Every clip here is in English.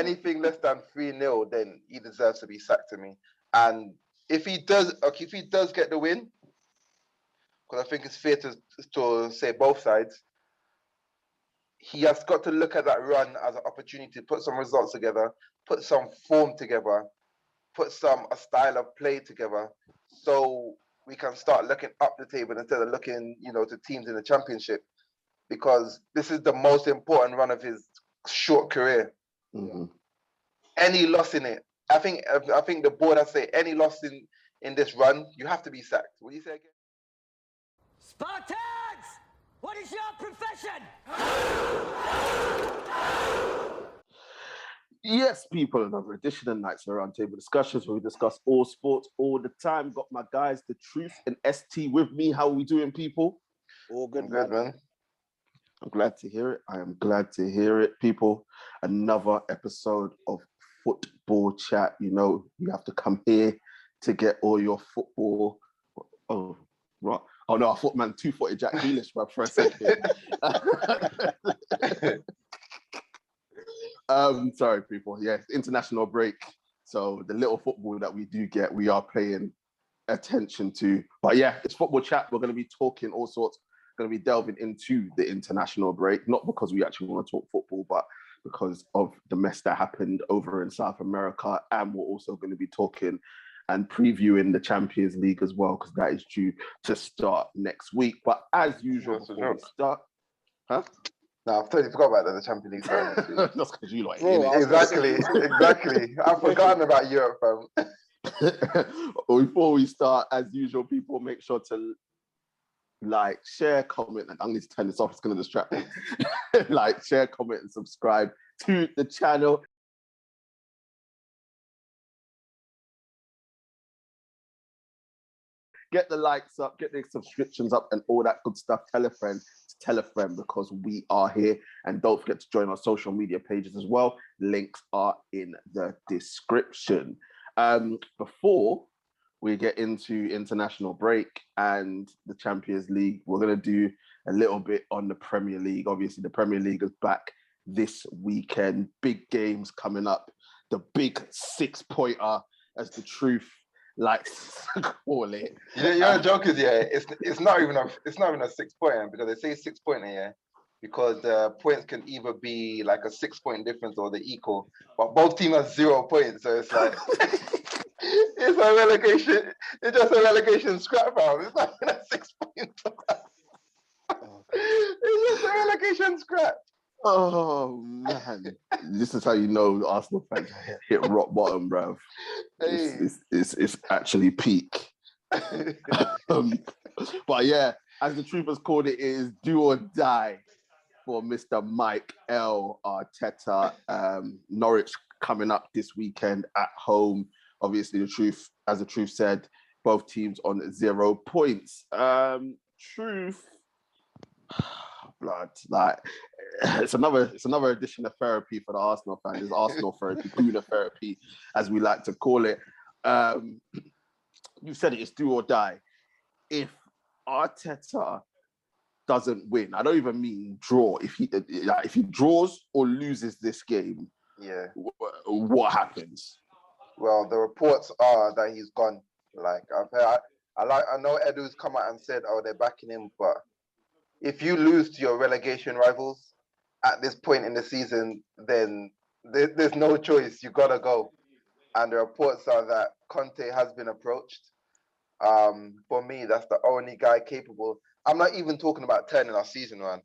anything less than 3-0, then he deserves to be sacked to me. And if he does get the win, because I think it's fair to say both sides, he has got to look at that run as an opportunity to put some results together, put some form together, put a style of play together, so we can start looking up the table instead of looking, to teams in the championship, because this is the most important run of his short career. Mm-hmm. Any loss in it, I think the board has said any loss in this run, you have to be sacked. What do you say again? Spartans! What is your profession? Yes, people, another edition of Knightz Roundtable Discussions where we discuss all sports all the time. Got my guys, The Truth and ST with me. How are we doing, people? All good, man. I'm glad to hear it. I am glad to hear it, people. Another episode of Football Chat. You have to come here to get all your football. Oh, right. Oh, no, I thought, man, two-footed Jack Grealish for a second. Sorry, people. Yeah, international break. So the little football that we do get, we are paying attention to. But yeah, it's Football Chat. We're going to be talking all sorts. Going to be delving into the international break, not because we actually want to talk football, but because of the mess that happened over in South America. And we're also going to be talking and previewing the Champions League as well, because that is due to start next week. But as usual, before we start... Huh? No, I've totally forgot about the Champions League starting next week. That's because you like Exactly. I've forgotten about Europe, fam. Before we start, as usual, people, make sure to like, share, comment, and I'm going to turn this off, it's going to distract me. Like, share, comment, and subscribe to the channel. Get the likes up, get the subscriptions up, and all that good stuff. Tell a friend to tell a friend, because we are here. And don't forget to join our social media pages as well. Links are in the description. Before we get into international break and the Champions League, we're going to do a little bit on the Premier League. Obviously, the Premier League is back this weekend. Big games coming up. The big 6-pointer, as The Truth likes to call it. You're jokers, yeah. It's not even a 6-pointer, because they say 6-pointer, yeah, because the points can either be like a 6-point difference or they equal, but both teams have 0 points, so it's like it's a relegation. It's just a relegation scrap round. It's not even a 6-point. It's just a relegation scrap. Oh man, this is how you know Arsenal fans hit rock bottom, bruv. Hey. It's actually peak. But yeah, as The Truth has called it, it is do or die for Mr. Mikel Arteta. Norwich coming up this weekend at home. Obviously, as The Truth said, both teams on 0 points. Truth, blood, like it's another edition of therapy for the Arsenal fans. It's Arsenal therapy, Guna therapy, as we like to call it. You said it's do or die. If Arteta doesn't win, I don't even mean draw. If he draws or loses this game, yeah, what happens? Well, the reports are that he's gone. Like I've heard, I know Edu's come out and said, "Oh, they're backing him," but if you lose to your relegation rivals at this point in the season, then there's no choice. You gotta go. And the reports are that Conte has been approached. For me, that's the only guy capable. I'm not even talking about turning our season around.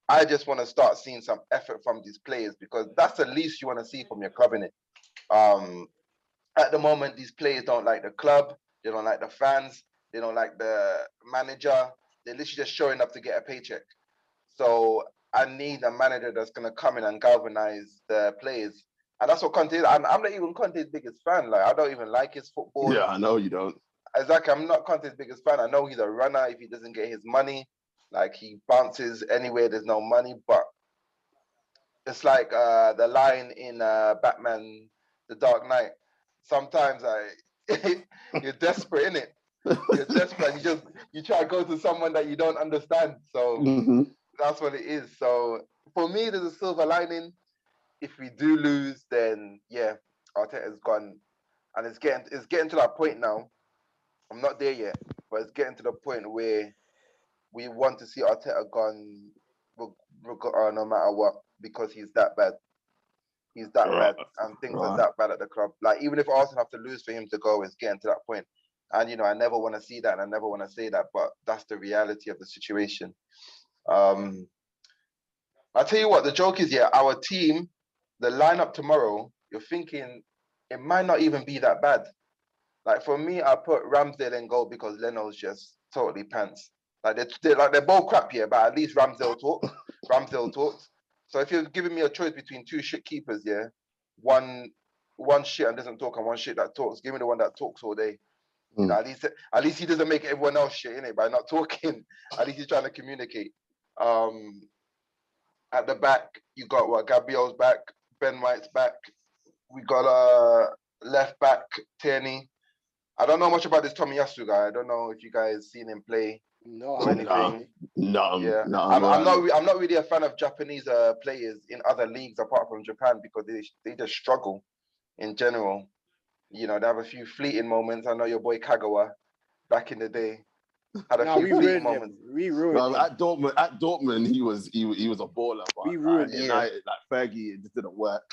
I just want to start seeing some effort from these players, because that's the least you want to see from your club, innit? At the moment, these players don't like the club, they don't like the fans, they don't like the manager. They're literally just showing up to get a paycheck. So I need a manager that's going to come in and galvanize the players. And that's what Conte is. I'm not even Conte's biggest fan. Like, I don't even like his football. Yeah, I know you don't. Exactly. I'm not Conte's biggest fan. I know he's a runner. If he doesn't get his money, like, he bounces anywhere there's no money. But it's like the line in Batman, The Dark Knight. Sometimes you're desperate, innit? You're desperate. You try to go to someone that you don't understand. So that's what it is. So for me, there's a silver lining. If we do lose, then Arteta's gone, and it's getting to that point now. I'm not there yet, but it's getting to the point where we want to see Arteta gone, no matter what, because he's that bad. He's that bad, and things are that bad at the club. Like, even if Arsenal have to lose for him to go, it's getting to that point. And, I never want to see that, and I never want to say that, but that's the reality of the situation. I'll tell you what, the joke is, our team, the lineup tomorrow, you're thinking it might not even be that bad. Like, for me, I put Ramsdale in goal because Leno's just totally pants. Like, they're both crap here, but at least Ramsdale talks. So if you're giving me a choice between two shit keepers, one shit and doesn't talk and one shit that talks, give me the one that talks all day. At least he doesn't make everyone else shit, innit, by not talking. At least he's trying to communicate. At the back, you got Gabriel's back, Ben White's back. We got left back, Tierney. I don't know much about this Tomiyasu guy. I don't know if you guys seen him play or anything. No. I'm not really a fan of Japanese players in other leagues apart from Japan because they just struggle in general. They have a few fleeting moments. I know your boy Kagawa back in the day had a few fleeting moments. We ruined him. At Dortmund, he was a baller. But we ruined him. United, like Fergie, it just didn't work.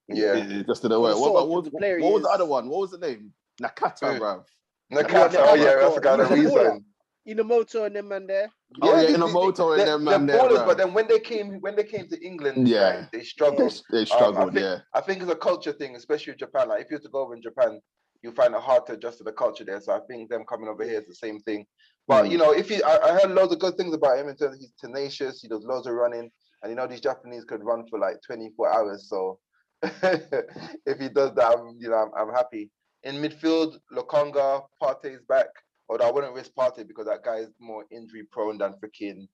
Yeah, it just didn't work. What was the other one? What was the name? Nakata, bruv. Nakata, that's the guy that we signed. Inamoto and them man there. Inamoto and them man there. Ballers, but then when they came to England, they struggled. They struggled. I think it's a culture thing, especially in Japan. Like, if you were to go over in Japan, you find it hard to adjust to the culture there. So I think them coming over here is the same thing. But I heard loads of good things about him in terms of he's tenacious. He does loads of running, and these Japanese could run for like 24 hours. So if he does that, I'm happy. In midfield, Lokonga, Partey's back. Although I wouldn't risk Partey because that guy is more injury prone than freaking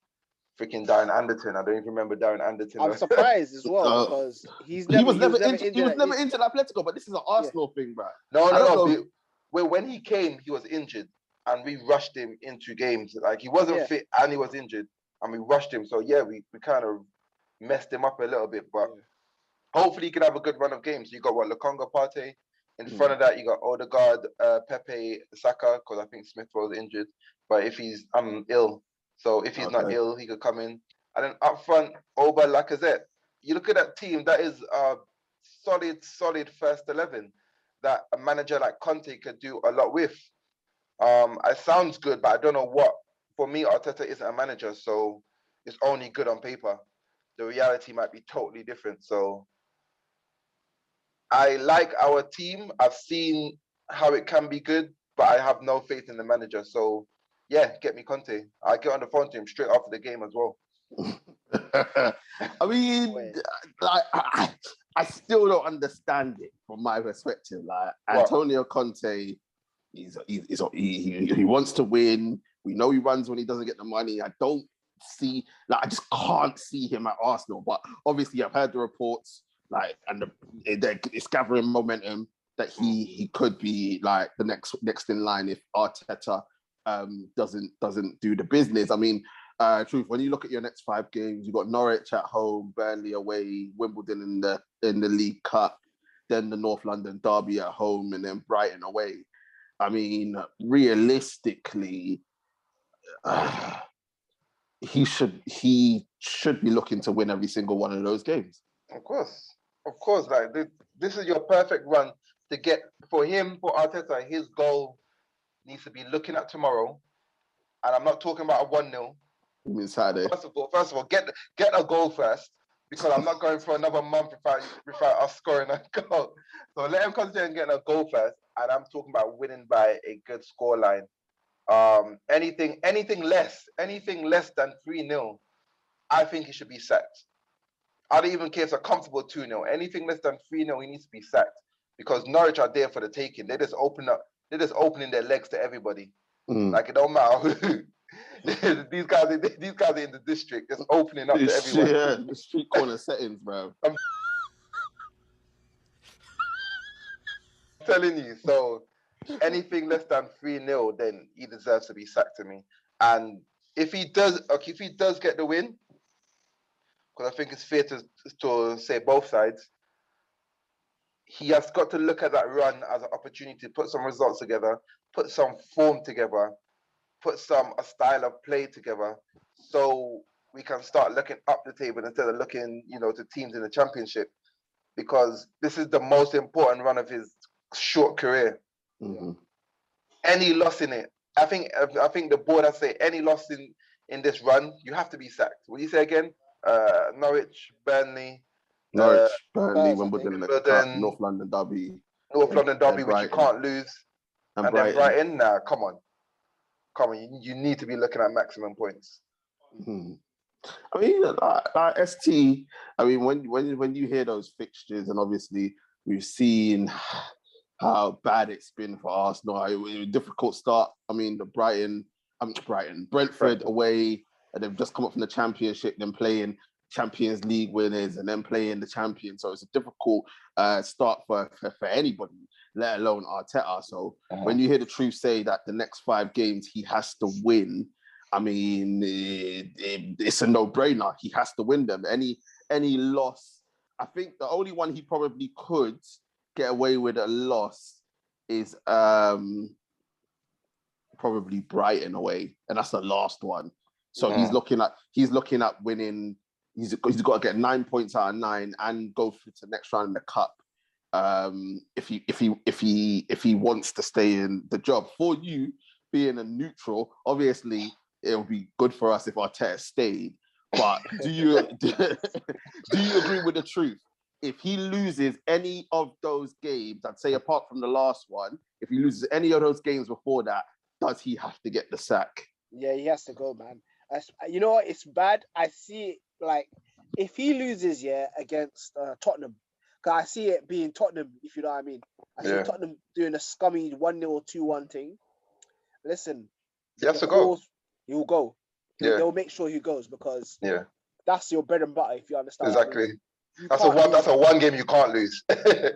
Darren Anderton. I don't even remember Darren Anderton. I'm surprised as well because he was never injured Atletico, but this is an Arsenal thing, bro. No. When he came, he was injured, and we rushed him into games. Like, he wasn't fit and he was injured, and we rushed him. So we kind of messed him up a little bit, but hopefully he can have a good run of games. You got Lokonga, Partey. In front of that, you got Odegaard, Pepe, Saka, because I think Smith was injured. But if he's ill, so if he's not ill, he could come in. And then up front, Oba, Lacazette. You look at that team, that is a solid first 11 that a manager like Conte could do a lot with. It sounds good, but I don't know what. For me, Arteta isn't a manager, so it's only good on paper. The reality might be totally different. So I like our team. I've seen how it can be good, but I have no faith in the manager. So, get me Conte. I'll get on the phone to him straight after the game as well. I mean, I still don't understand it from my perspective. Like, Antonio Conte, he wants to win. We know he runs when he doesn't get the money. I just can't see him at Arsenal. But obviously, I've heard the reports. Like, and it's gathering momentum that he could be like the next in line if Arteta doesn't do the business. I mean, truth, when you look at your next 5 games, you got Norwich at home, Burnley away, Wimbledon in the League Cup, then the North London derby at home, and then Brighton away. I mean, realistically, he should be looking to win every single one of those games. Of course, like this is your perfect run to get for Arteta. His goal needs to be looking at tomorrow, and I'm not talking about a 1-0. You mean Saturday? First of all, get a goal first, because I'm not going for another month without us scoring a goal. So let him concentrate on getting a goal first, and I'm talking about winning by a good scoreline. Anything less than 3-0, I think he should be sacked. I don't even care if it's a comfortable 2-0. Anything less than 3-0, he needs to be sacked, because Norwich are there for the taking. They're just opening their legs to everybody. Like, it don't matter who. these guys are in the district, just opening up to everyone. Yeah, the street corner settings, bro. I'm telling you. So anything less than 3-0, then he deserves to be sacked to me. And if he does get the win, because I think it's fair to say both sides, he has got to look at that run as an opportunity to put some results together, put some form together, put a style of play together, so we can start looking up the table instead of looking, to teams in the championship, because this is the most important run of his short career. Mm-hmm. Any loss in it, I think the board has said any loss in this run, you have to be sacked. What do you say again? Norwich, Burnley, Norwich, Burnley, Spurs, I Wimbledon, think. Cup, North London Derby, North London Derby, which you Brighton. can't lose, and then Brighton. Nah, come on. You need to be looking at maximum points. Mm-hmm. I mean, like ST. I mean, when you hear those fixtures, and obviously we've seen how bad it's been for Arsenal. It was a difficult start. I mean, Brentford away, and they've just come up from the Championship, then playing Champions League winners, and then playing the champions. So it's a difficult start for anybody, let alone Arteta. So when you hear the truth say that the next 5 games he has to win, I mean, it's a no-brainer. He has to win them. Any loss, I think the only one he probably could get away with a loss is probably Brighton away, and that's the last one. So he's looking at winning. He's got to get 9 points out of 9 and go through to the next round in the cup. If he wants to stay in the job. For you being a neutral, obviously it'll be good for us if Arteta stayed. But do you agree with the truth? If he loses any of those games, I'd say apart from the last one, if he loses any of those games before that, does he have to get the sack? Yeah, he has to go, man. You know what? It's bad. I see it like if he loses, against Tottenham, because I see it being Tottenham, if you know what I mean. I see Tottenham doing a scummy 1-0 or 2-1 thing. Listen, he has to go. He'll go. They'll make sure he goes because that's your bread and butter, if you understand. Exactly. That's a one game you can't lose.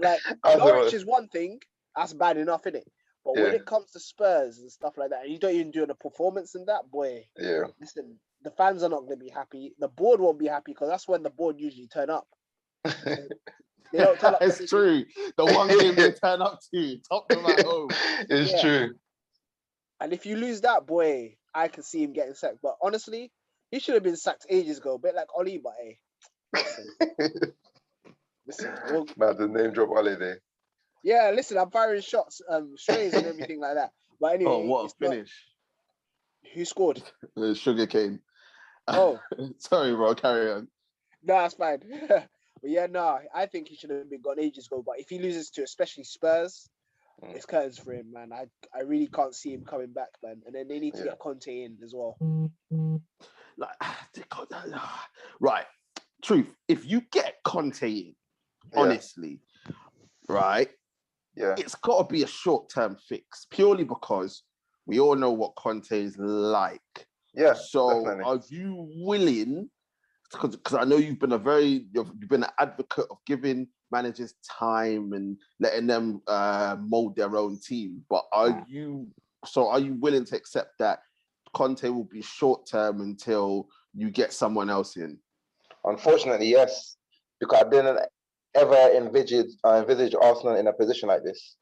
Like Norwich is one thing, that's bad enough, innit? But when it comes to Spurs and stuff like that, and you don't even do a performance in that, boy. Yeah. Listen, the fans are not going to be happy. The board won't be happy because that's when the board usually turn up. They don't turn up. It's true. The one game they turn up to, Tottenham at home. It's true. And if you lose that, boy, I can see him getting sacked. But honestly, he should have been sacked ages ago. A bit like Oli, but hey. Listen. Man, the name drop Oli there. Yeah, listen, I'm firing shots, strays and everything like that. But anyway, what a finish! Who scored? Sugarcane. Oh, sorry, bro. Carry on. No, that's fine. But I think he should have been gone ages ago. But if he loses to especially Spurs, it's curtains for him, man. I really can't see him coming back, man. And then they need to get Conte in as well. Right. Truth. If you get Conte in, honestly, right? Yeah. It's got to be a short-term fix, purely because we all know what Conte is like. Yeah. So definitely. Are you willing, because I know you've been an advocate of giving managers time and letting them mold their own team, but are you willing to accept that Conte will be short-term until you get someone else in? Unfortunately, yes, because I didn't ever envisage Arsenal in a position like this.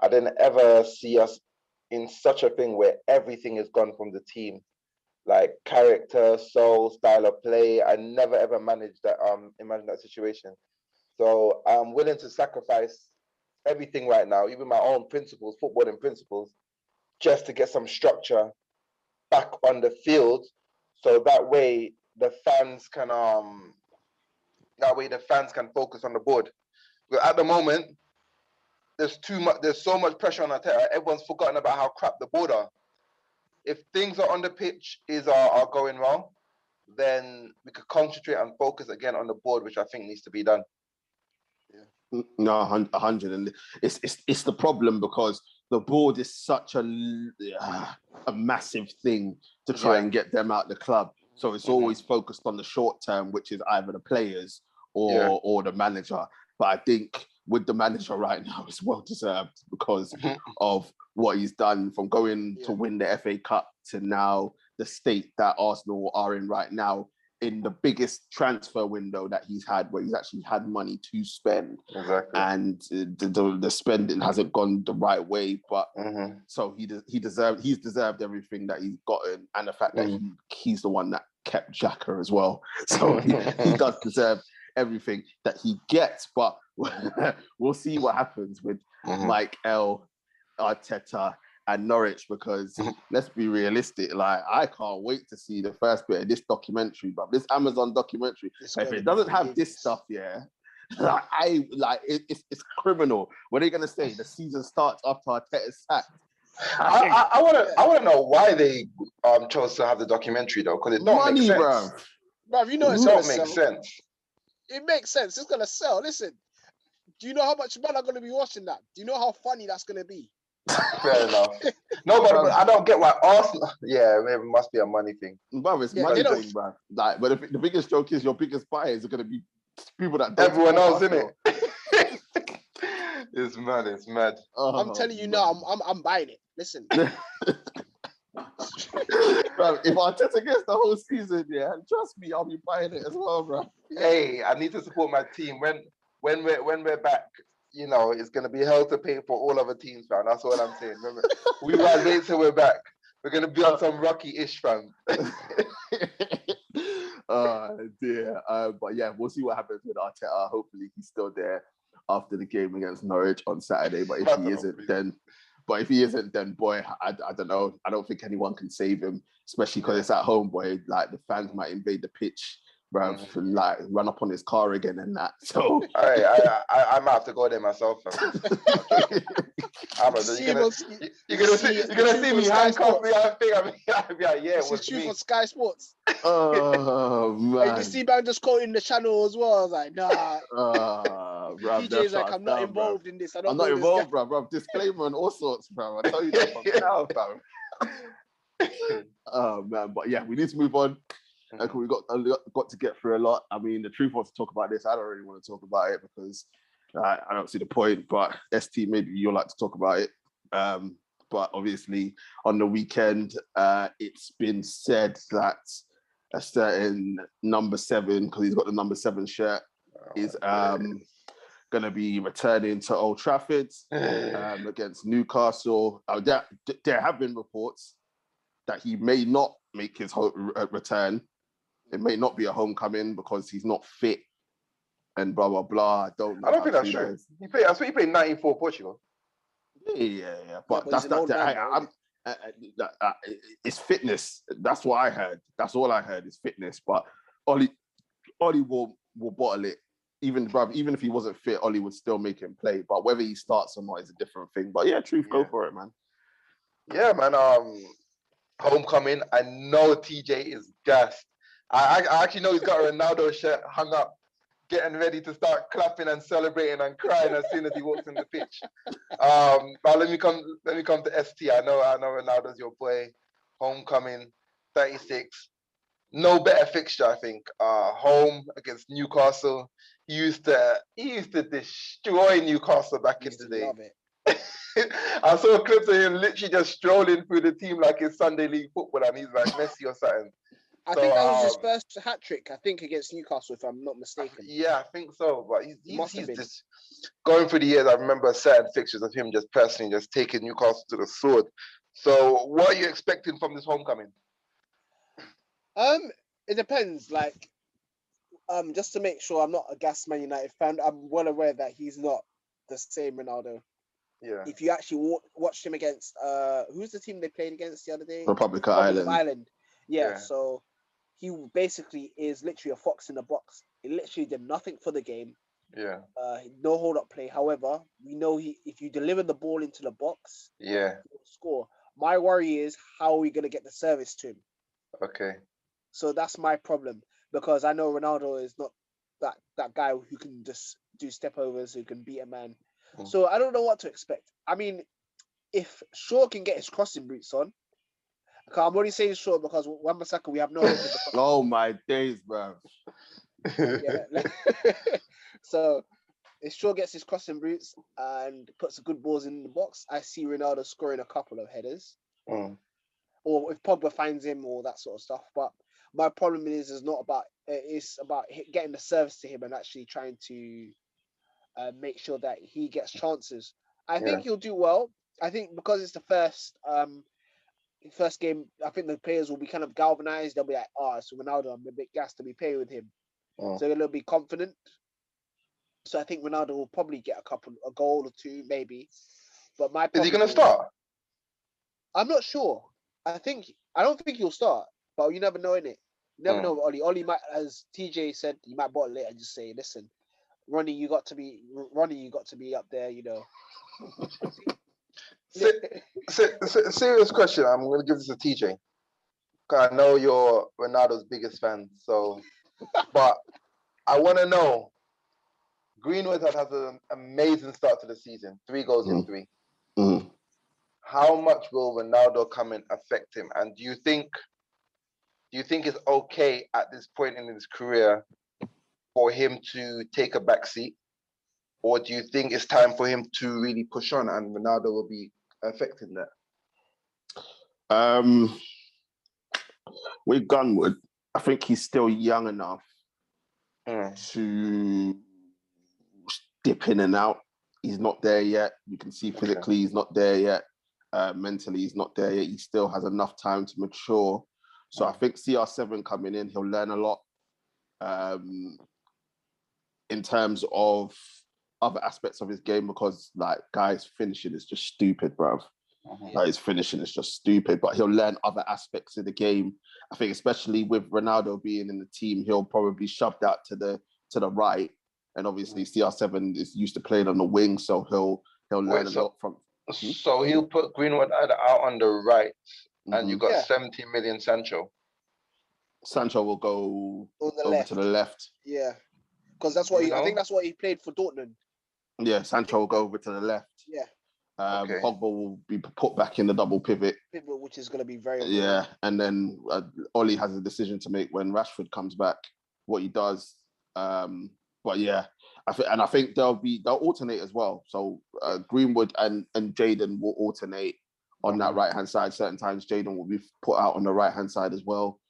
I didn't ever see us in such a thing where everything is gone from the team, like character, soul, style of play. I never ever imagine that situation. So I'm willing to sacrifice everything right now, even my own principles, footballing principles, just to get some structure back on the field, so that way the fans can focus on the board. But at the moment, there's so much pressure on Arteta. Everyone's forgotten about how crap the board are. If things are on the pitch are going well, then we could concentrate and focus again on the board, which I think needs to be done. Yeah. No, 100, and it's the problem because the board is such a massive thing to try and get them out the club. So it's always focused on the short term, which is either the players or the manager. But I think with the manager right now, it's well deserved because of what he's done, from going to win the FA Cup to now the state that Arsenal are in right now. in the biggest transfer window that he's had, where he's actually had money to spend. Exactly. And the spending hasn't gone the right way, but so he's deserved everything that he's gotten, and the fact that he's the one that kept Xhaka as well. So he does deserve everything that he gets, but we'll see what happens with Mikel Arteta and Norwich, because let's be realistic, like I can't wait to see the first bit of this documentary, but this Amazon documentary, if it doesn't have this stuff, it's criminal. What are they gonna say? The season starts after Arteta's sacked. I want to know why they chose to have the documentary though, because it don't make sense. Bro, you know it don't make sense. It makes sense. It's gonna sell. Listen, do you know how much men are gonna be watching that? Do you know how funny that's gonna be? Fair enough. No, but I don't get why Arsenal. Yeah, it must be a money thing. But it's money thing, bro. Like, but the biggest joke is your biggest buyers are gonna be people that don't everyone else, isn't it? It's mad. It's mad. I'm telling you now, I'm buying it. Listen. Bro, if Arteta gets the whole season, trust me, I'll be buying it as well, bro. Hey, I need to support my team. When we're back, you know, it's gonna be hell to pay for all other teams, fam. That's what I'm saying. Remember, we might wait till we're back. We're gonna be on some Rocky-ish, fam. Dear. But yeah, we'll see what happens with Arteta. Hopefully, he's still there after the game against Norwich on Saturday. But if he isn't, then boy, I don't know. I don't think anyone can save him, especially because it's at home, boy. Like the fans might invade the pitch, bro, and like run up on his car again and that. So I might have to go there myself. You're gonna see me handcuff me. I think I'll be like, yeah, it's true for Sky Sports. Oh man! You see, man, just quoting the channel as well. I was like, nah. Bro, DJ's like, I'm not involved in this. I'm not involved, bro. Disclaimer and all sorts, bro. I tell you that from now, bro. Oh man, but yeah, we need to move on. We got to get through a lot. I mean, the truth was to talk about this. I don't really want to talk about it because I don't see the point. But ST, maybe you'll like to talk about it. But obviously, on the weekend, it's been said that a certain number 7, because he's got the number 7 shirt, is going to be returning to Old Trafford against Newcastle. There have been reports that he may not make his return. It may not be a homecoming because he's not fit and blah, blah, blah. I don't think that's true. He played 90 for Portugal. Yeah. But it's fitness. That's what I heard. That's all I heard is fitness. But Ollie will bottle it. Even if he wasn't fit, Ollie would still make him play. But whether he starts or not is a different thing. But yeah, go for it, man. Yeah, man. Homecoming. I know TJ is gassed. I actually know he's got a Ronaldo shirt hung up, getting ready to start clapping and celebrating and crying as soon as he walks in the pitch. But let me come to ST. I know Ronaldo's your boy. Homecoming, 36. No better fixture, I think. Home against Newcastle. He used to destroy Newcastle back in the day. I saw clips of him literally just strolling through the team like it's Sunday League football, and he's like Messi or something. I think that was his first hat trick. I think against Newcastle, if I'm not mistaken. Yeah, I think so. But he's just going through the years. I remember certain fixtures of him just personally just taking Newcastle to the sword. So, what are you expecting from this homecoming? It depends. Like, just to make sure I'm not a gas Man United fan, I'm well aware that he's not the same Ronaldo. Yeah. If you actually watched him against who's the team they played against the other day? Republic of Ireland. Yeah. So he basically is literally a fox in the box. He literally did nothing for the game. Yeah. No hold up play. However, we know if you deliver the ball into the box, he'll score. My worry is how are we gonna get the service to him? Okay. So that's my problem, because I know Ronaldo is not that guy who can just do step overs, who can beat a man. So I don't know what to expect. I mean, if Shaw can get his crossing boots on, I'm only saying Shaw because Wan-Bissaka, we have no hope. Oh my days, bro. Yeah. So if Shaw gets his crossing boots and puts good balls in the box, I see Ronaldo scoring a couple of headers. Or if Pogba finds him or that sort of stuff. But My problem is not about. It's about getting the service to him and actually trying to make sure that he gets chances. I think he'll do well. I think because it's the first game, I think the players will be kind of galvanized. They'll be like, so Ronaldo, I'm a bit gassed to be playing with him. So they'll be confident. So I think Ronaldo will probably get a goal or two, maybe. But is he going to start? I'm not sure. I don't think he'll start, but you never know, innit? You never know, Ollie. Ollie might, as TJ said, you might bottle it and just say, listen, Ronnie, you got to be up there, you know. Serious question. I'm going to give this to TJ. I know you're Ronaldo's biggest fan, so, but I want to know, Greenwood has an amazing start to the season, 3 goals in 3. How much will Ronaldo come and affect him? And do you think it's okay at this point in his career for him to take a back seat? Or do you think it's time for him to really push on and Ronaldo will be affecting that? With Gunwood, I think he's still young enough to dip in and out. He's not there yet. You can see physically he's not there yet. Mentally he's not there yet. He still has enough time to mature. So I think CR7 coming in, he'll learn a lot in terms of other aspects of his game, because like guys finishing is just stupid, bruv. Like his finishing is just stupid, but he'll learn other aspects of the game. I think especially with Ronaldo being in the team, he'll probably shove that to the right. And obviously CR7 is used to playing on the wing, so he'll learn a lot from. So he'll put Greenwood out on the right, and you've got 70 million Sancho. Sancho will go over to the left. Yeah, because that's what I think that's what he played for Dortmund. Yeah, Sancho will go over to the left. Yeah. Pogba will be put back in the double pivot. Which is going to be very important. And then Ollie has a decision to make when Rashford comes back, what he does. But yeah, I think they'll alternate as well. So Greenwood and Jadon will alternate on that right-hand side. Certain times Jadon will be put out on the right-hand side as well,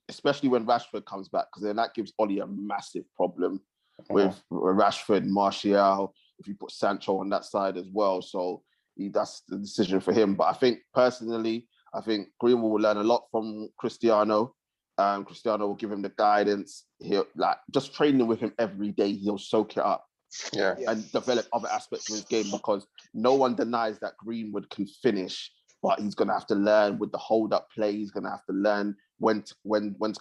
especially when Rashford comes back, because then that gives Ollie a massive problem with Rashford, Martial, if you put Sancho on that side as well. So that's the decision for him. But I think personally, Greenwood will learn a lot from Cristiano. Cristiano will give him the guidance. He'll just training with him every day. He'll soak it up, and develop other aspects of his game, because no one denies that Greenwood can finish, but he's gonna have to learn with the hold-up play. He's gonna have to learn when to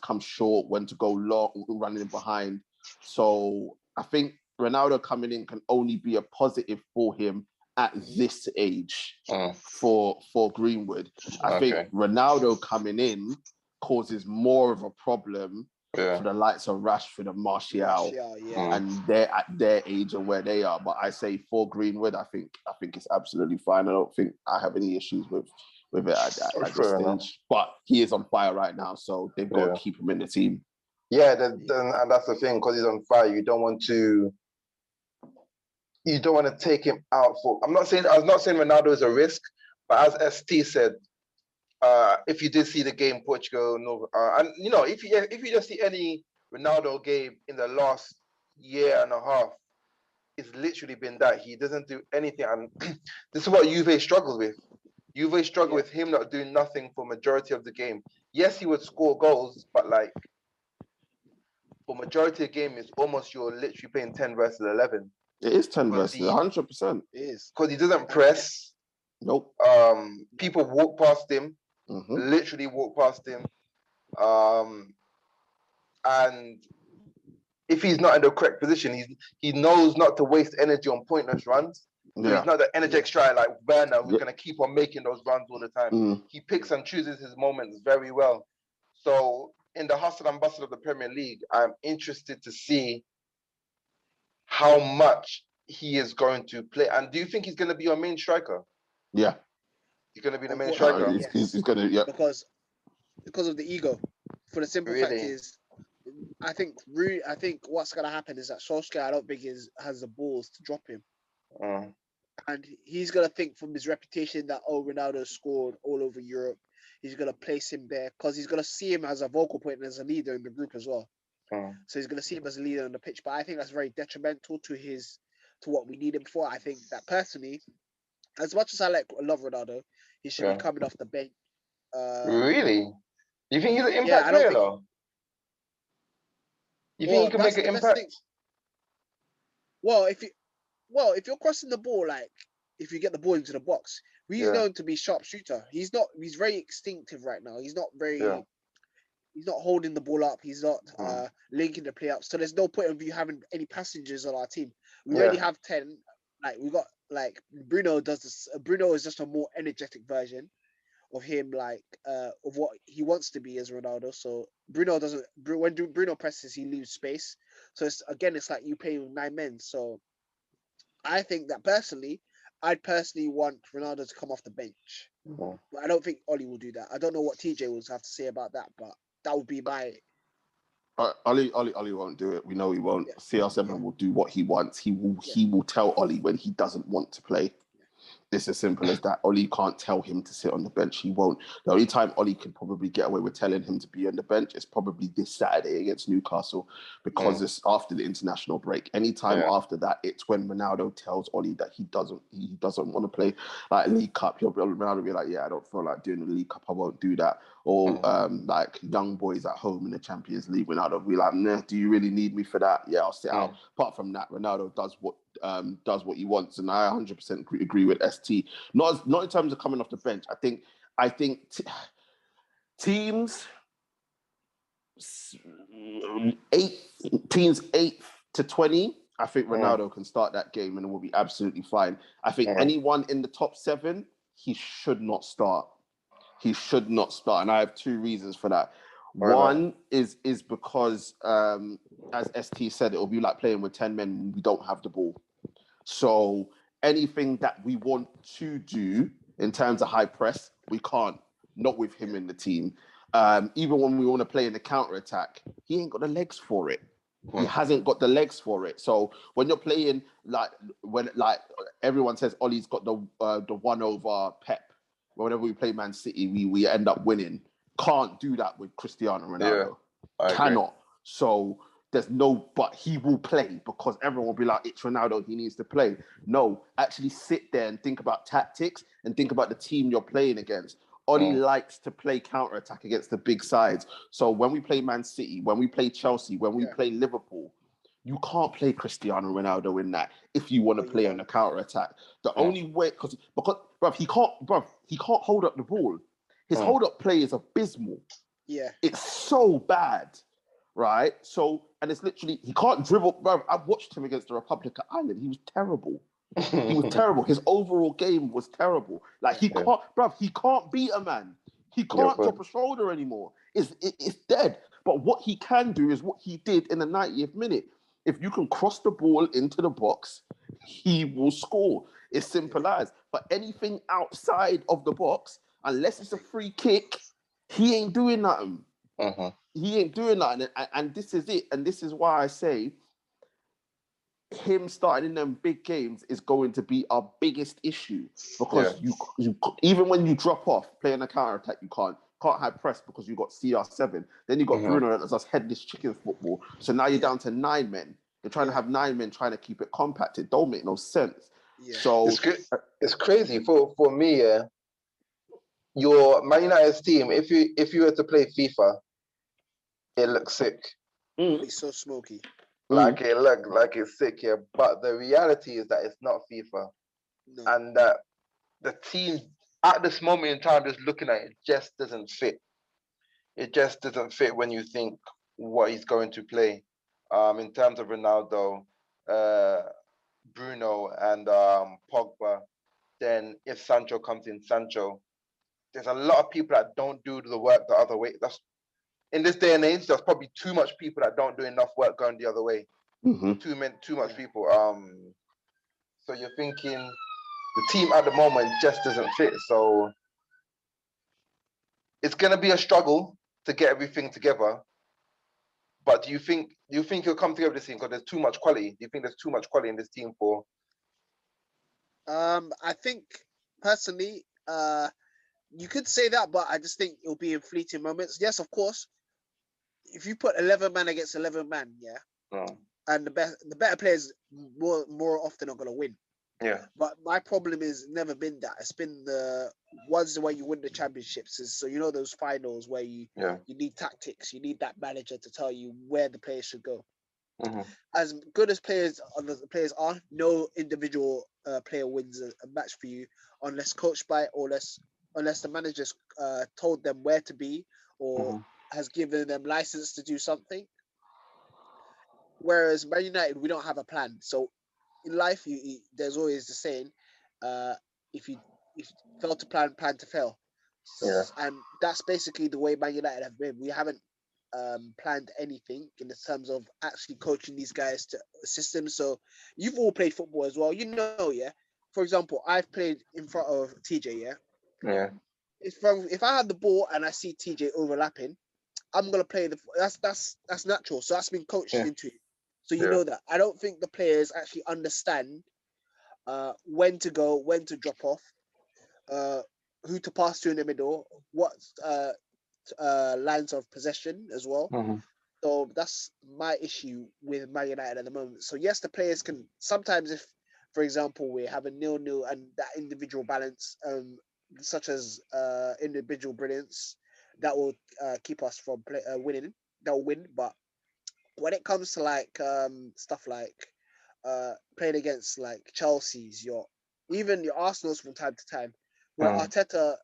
come short, when to go long, running behind. So I think Ronaldo coming in can only be a positive for him at this age for Greenwood. I think Ronaldo coming in causes more of a problem for the likes of Rashford and Martial, and they're at their age and where they are. But I say for Greenwood, I think it's absolutely fine. I don't think I have any issues with it at this stage. But he is on fire right now, so they've got to keep him in the team. Yeah, and that's the thing, because he's on fire. You don't want to take him out for. I was not saying Ronaldo is a risk, but as ST said, if you did see the game Portugal, and if you just see any Ronaldo game in the last year and a half, it's literally been that he doesn't do anything, and this is what Juve struggled with. Juve struggled with him not doing nothing for majority of the game. Yes, he would score goals, but like for majority of the game, it's almost you're literally playing 10 versus 11. It is 10 versus 100%. It is because he doesn't press. Nope. People walk past him. Literally walk past him, and if he's not in the correct position, he knows not to waste energy on pointless runs. So he's not the energetic striker like Werner, who's going to keep on making those runs all the time. He picks and chooses his moments very well. So in the hustle and bustle of the Premier League, I'm interested to see how much he is going to play. And do you think he's going to be your main striker? Yeah. He's going to be the main striker. He's going to, because of the ego. For the simple fact is, I think what's going to happen is that Solskjaer, I don't think has the balls to drop him. And he's going to think from his reputation that Ronaldo scored all over Europe. he's gonna place him there because he's gonna see him as a vocal point and as a leader in the group as well. So he's gonna see him as a leader on the pitch. But I think that's very detrimental to what we need him for. I think that personally, as much as I love Ronaldo, he should be coming off the bench. Really? You think he's an impact I don't player think. though? You think he can make an impact? Well, if you're crossing the ball, like if you get the ball into the box, he's known to be sharpshooter. He's very instinctive right now. He's not he's not holding the ball up. He's not linking the play up. So there's no point of you having any passengers on our team. We already have 10. Like we got like Bruno does this. Bruno is just a more energetic version of him, like of what he wants to be as Ronaldo. So Bruno doesn't. When Bruno presses, he leaves space. So it's like you play with 9 men. So I think that I'd personally want Ronaldo to come off the bench. But I don't think Ollie will do that. I don't know what TJ will have to say about that, but that would be my. Ollie won't do it. We know he won't. CR7 will do what he wants. He will tell Ollie when he doesn't want to play. It's as simple as that. Ollie can't tell him to sit on the bench. He won't. The only time Ollie can probably get away with telling him to be on the bench is probably this Saturday against Newcastle because it's after the international break. Anytime after that, it's when Ronaldo tells Ollie that he doesn't want to play like League Cup. Ronaldo will be like, I don't feel like doing the League Cup. I won't do that. Or like young boys at home in the Champions League, Ronaldo will be like, nah, do you really need me for that? Yeah, I'll sit out. Apart from that, Ronaldo does what he wants, and I 100% agree with ST. Not in terms of coming off the bench. I think teams 8 to 20. I think Ronaldo can start that game and it will be absolutely fine. I think anyone in the top 7, he should not start. He should not start, and I have 2 reasons for that. One is because, as ST said, it will be like playing with 10 men when we don't have the ball. So anything that we want to do in terms of high press, we can't. Not with him in the team. Even when we want to play in the counter-attack, he ain't got the legs for it. He hasn't got the legs for it. So when you're playing, like everyone says, Ollie's got the 1 over Pep. Whenever we play Man City, we end up winning. Can't do that with Cristiano Ronaldo. Cannot. So there's but he will play because everyone will be like, it's Ronaldo, he needs to play. No, actually sit there and think about tactics and think about the team you're playing against. Ollie likes to play counter-attack against the big sides. So when we play Man City, when we play Chelsea, when we play Liverpool, you can't play Cristiano Ronaldo in that if you want to play on a counter-attack. The only way, because bruv, he can't hold up the ball. His hold-up play is abysmal. Yeah. It's so bad, right? So, and it's literally, he can't dribble. Bruv, I watched him against the Republic of Ireland. He was terrible. He was terrible. His overall game was terrible. Like, he can't beat a man. He can't drop a shoulder anymore. It's dead. But what he can do is what he did in the 90th minute. If you can cross the ball into the box, he will score. It's simple as. But anything outside of the box, unless it's a free kick, he ain't doing nothing. He ain't doing nothing. And this is it. And this is why I say him starting in them big games is going to be our biggest issue. Because you even when you drop off, playing a counter-attack, you can't have press because you got CR7. Then you got Bruno that does headless chicken football. So now you're down to 9 men. You're trying to have 9 men trying to keep it compact. It don't make no sense. Yeah. So it's crazy for me. Your Man United's team, if you were to play FIFA, it looks sick. It's so smoky. Like it look like it's sick, yeah. But the reality is that it's not FIFA, and that the team at this moment in time, just looking at it, just doesn't fit. It just doesn't fit when you think what he's going to play. In terms of Ronaldo, Bruno, and Pogba, then if Sancho comes in, Sancho, there's a lot of people that don't do the work the other way. That's in this day and age. There's probably too much people that don't do enough work going the other way. Too much people. So you're thinking the team at the moment just doesn't fit. So it's gonna be a struggle to get everything together. But do you think he'll come together this team because there's too much quality? Do you think there's too much quality in this team for? I think personally, You could say that, but I just think it'll be in fleeting moments. Yes, of course. If you put 11 man against 11 man, and the better players more often are going to win. Yeah. But my problem is never been that. It's been the ones where you win the championships. So those finals where you need tactics, you need that manager to tell you where the players should go. Mm-hmm. As good as players are, no individual player wins a match for you unless coached by or unless the manager's told them where to be or has given them license to do something. Whereas Man United, we don't have a plan. So in life, there's always the saying, if you fail to plan to fail. Yeah. And that's basically the way Man United have been. We haven't planned anything in the terms of actually coaching these guys to systems. So you've all played football as well, yeah. For example, I've played in front of TJ, yeah. If I have the ball and I see TJ overlapping, I'm gonna play that's natural. So that's been coached into you. So you know that. I don't think the players actually understand when to go, when to drop off, who to pass to in the middle, what lines of possession as well. So that's my issue with Man United at the moment. So yes, the players can sometimes, if for example we have a 0-0 and that individual balance, such as individual brilliance, that will keep us from winning. They'll win, but when it comes to like stuff like playing against like Chelsea's, even your Arsenal's from time to time, where Arteta,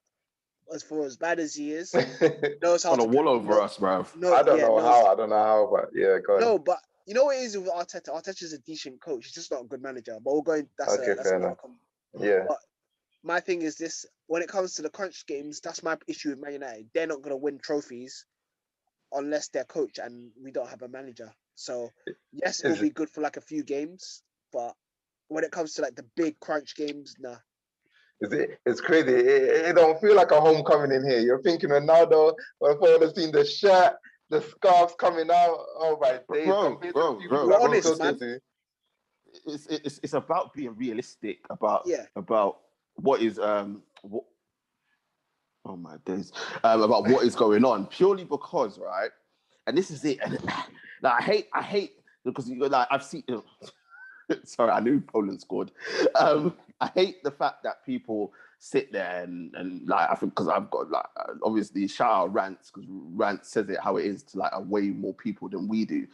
as bad as he is, knows how to wall over us, bruv. I don't know how, but go on. No, but you know what it is with Arteta? Arteta's a decent coach. He's just not a good manager. But we're going. That's fair enough. Yeah. But my thing is this: when it comes to the crunch games, that's my issue with Man United. They're not going to win trophies unless they're coach and we don't have a manager. So yes, it will be good for like a few games, but when it comes to like the big crunch games, nah. It's crazy. It don't feel like a homecoming in here. You're thinking Ronaldo, but if I would have seen the shirt, the scarves coming out, oh my days. Bro. We're honest, man. It's about being realistic about what is what. Oh my days! About what is going on, purely because, right? And this is it. And like, I hate because like I've seen. Sorry, I knew Poland scored. I hate the fact that people sit there and like, I think because I've got like obviously shout out Rants, because Rant says it how it is to like a way more people than we do.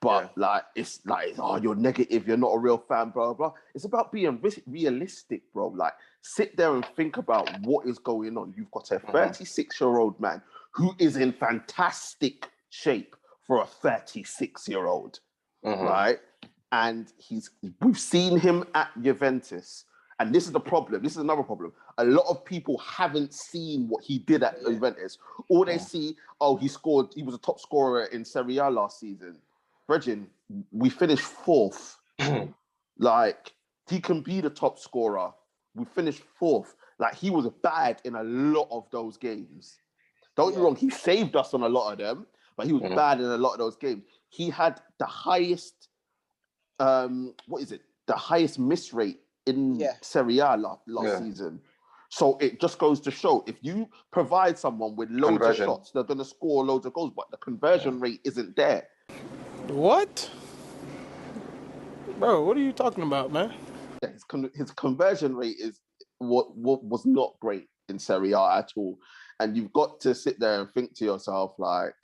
But like it's like, oh, you're negative, you're not a real fan, blah blah. It's about being realistic, bro. Like sit there and think about what is going on. You've got a 36-year-old man who is in fantastic shape for a 36-year-old, right? And we've seen him at Juventus. And this is the problem. This is another problem. A lot of people haven't seen what he did at Juventus. All they see, he scored, he was a top scorer in Serie A last season. Bregin, we finished 4th. Like, he can be the top scorer. We finished 4th. Like, he was bad in a lot of those games. Don't get me wrong, he saved us on a lot of them, but he was bad in a lot of those games. He had the highest, the highest miss rate in Serie A last season. So it just goes to show, if you provide someone with loads of shots, they're going to score loads of goals, but the conversion rate isn't there. What? Bro, what are you talking about, man? His conversion rate is what was not great in Serie A at all. And you've got to sit there and think to yourself, like,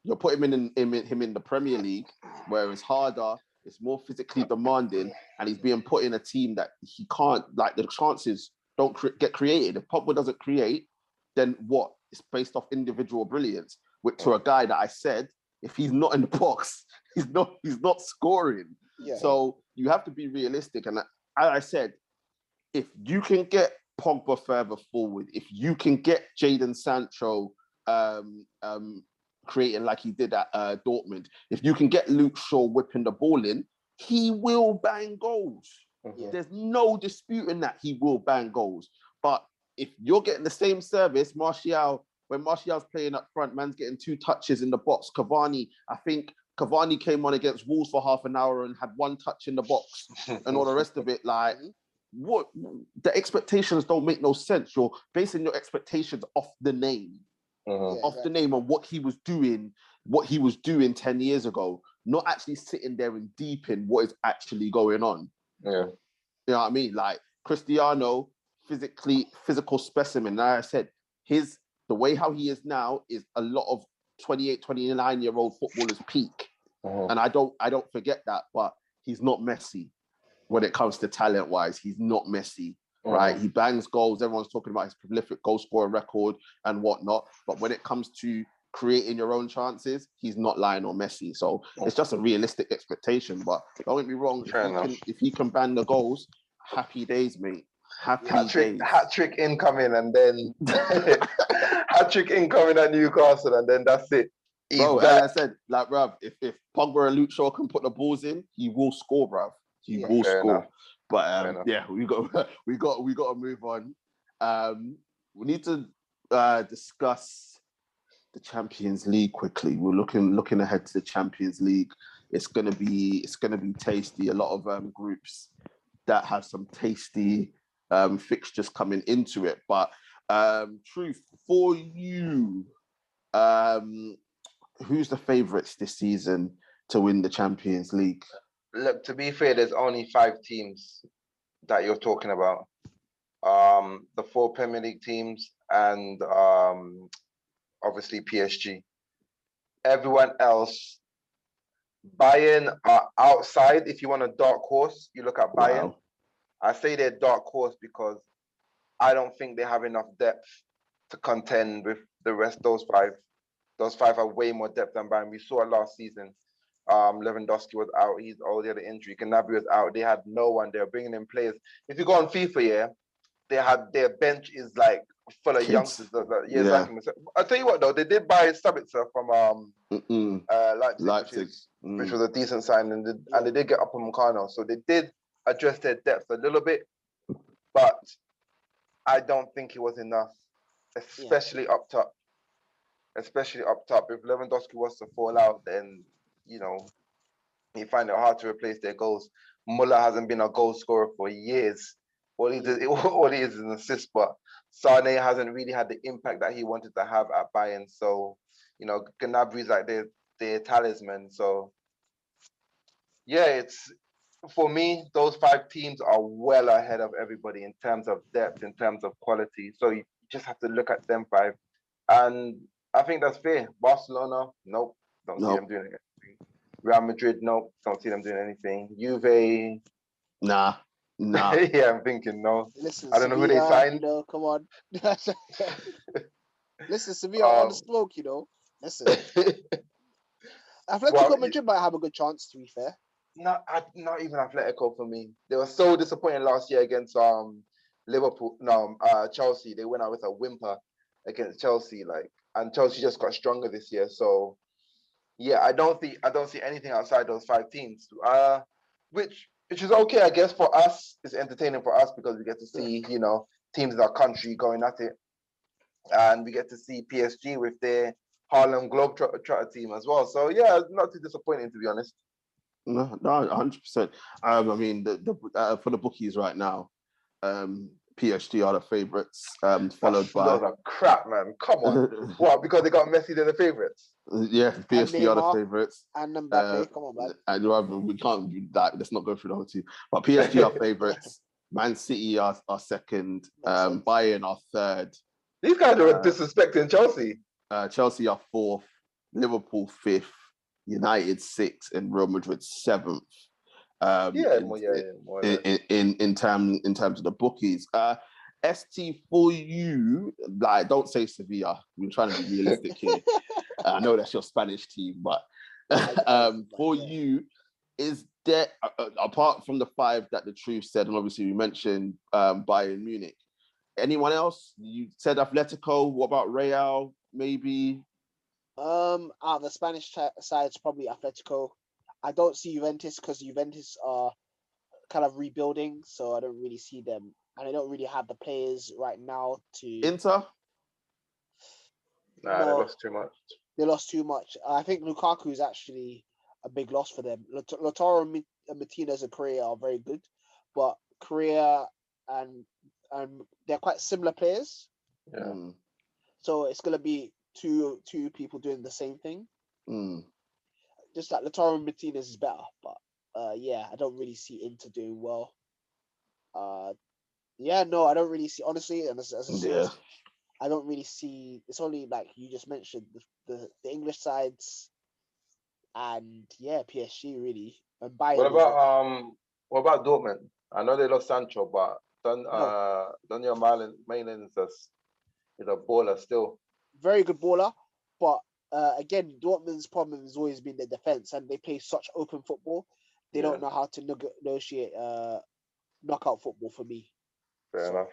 you're putting him in the Premier League, where it's harder, it's more physically demanding, and he's being put in a team that he can't, like, the chances don't get created. If Pogba doesn't create, then what? It's based off individual brilliance, which to a guy that I said, if he's not in the box, he's not scoring. Yeah. So you have to be realistic. And as I said, if you can get Pogba further forward, if you can get Jadon Sancho creating like he did at Dortmund, if you can get Luke Shaw whipping the ball in, he will bang goals. There's no disputing that he will bang goals. But if you're getting the same service, Martial, when Martial's playing up front, man's getting 2 touches in the box. Cavani, I think Cavani came on against Wolves for half an hour and had 1 touch in the box and all the rest of it. Like, what the expectations don't make no sense. You're basing your expectations off the name, the name of what he was doing 10 years ago, not actually sitting there and deep in what is actually going on. Yeah. You know what I mean? Like Cristiano, physical specimen. Like I said, the way how he is now is a lot of 28, 29-year-old footballers peak. And I don't forget that, but he's not Messi when it comes to talent-wise. He's not Messi, right? He bangs goals. Everyone's talking about his prolific goal-scoring record and whatnot. But when it comes to creating your own chances, he's not Lionel Messi. So it's just a realistic expectation. But don't get me wrong, if he can bang the goals, happy days, mate. Hat trick incoming, and then hat trick incoming at Newcastle, and then that's it. Bro, as I said, like, bruv, if Pogba and Luke Shaw can put the balls in, he will score, bruv. He will score. Enough. But yeah, we got to move on. We need to discuss the Champions League quickly. We're looking ahead to the Champions League. It's gonna be tasty. A lot of groups that have some tasty fixtures coming into it. But Truth, for you, who's the favourites this season to win the Champions League? Look, to be fair, there's only 5 teams that you're talking about. The 4 Premier League teams and obviously PSG. Everyone else, Bayern are outside. If you want a dark horse, you look at Bayern. Wow. I say they're dark horse because I don't think they have enough depth to contend with the rest. Those 5 have way more depth than Bayern. We saw it last season. Lewandowski was out. He's already had an injury. Gnabry was out. They had no one. They were bringing in players. If you go on FIFA, their bench is like full of youngsters. Exactly. I'll tell you what, though, they did buy Sabitzer from Leipzig, which was a decent sign, and they did get Upamecano. So they did address their depth a little bit, but I don't think it was enough, especially up top. If Lewandowski was to fall out, then, you find it hard to replace their goals. Muller hasn't been a goal scorer for years. All he is an assist, but Sané hasn't really had the impact that he wanted to have at Bayern. So, Gnabry's like their talisman. So, yeah, it's, for me, those 5 teams are well ahead of everybody in terms of depth, in terms of quality. So you just have to look at them 5. And I think that's fair. Barcelona, nope. Don't see them doing anything. Real Madrid, nope. Don't see them doing anything. Juve, nah. Yeah, I'm thinking no. Listen, I don't know who they signed. Come on. Listen, Sevilla on the smoke, Listen. Atletico Madrid might have a good chance, to be fair. Not even Atletico for me. They were so disappointing last year against Liverpool. No, Chelsea. They went out with a whimper against Chelsea, and Chelsea just got stronger this year. So yeah, I don't see anything outside those 5 teams. Which is okay, I guess, for us. It's entertaining for us because we get to see, teams in our country going at it. And we get to see PSG with their Harlem Globetrotter team as well. So yeah, not too disappointing, to be honest. No, 100%. I mean, for the bookies right now, PSG are the favourites, followed by... Those are crap, man. Come on. What, because they got Messi, they're the favourites? Yeah, PSG are the favourites. And Mbappe, come on, man. And we can't do that. Let's not go through the whole team. But PSG are favourites. Man City are second. Bayern are third. These guys are disrespecting Chelsea. Chelsea are 4th. Liverpool 5th. United 6th. And Real Madrid 7th. In terms of the bookies. ST for you, don't say Sevilla. We're trying to be realistic here. I know that's your Spanish team, but for you, is there, apart from the 5 that the Truth said, and obviously we mentioned Bayern Munich, anyone else? You said Atletico. What about Real? Maybe. Out of the Spanish side, it's probably Atletico. I don't see Juventus because Juventus are kind of rebuilding, so I don't really see them. And I don't really have the players right now to... Inter? Nah, they lost too much. They lost too much. I think Lukaku is actually a big loss for them. Lautaro Martinez and Correa are very good, but Correa and they're quite similar players. Yeah. So it's gonna be two people doing the same thing. Just like Lautaro Martinez is better, but yeah, I don't really see Inter doing well. Yeah, no, I don't really see, honestly, and I don't really see. It's only like you just mentioned the English sides, and yeah, PSG really, and Bayern. What about Dortmund? I know they lost Sancho, but Daniel Malin is a baller still. Very good baller, but again, Dortmund's problem has always been their defense, and they play such open football. They don't know how to negotiate knockout football for me. Fair enough.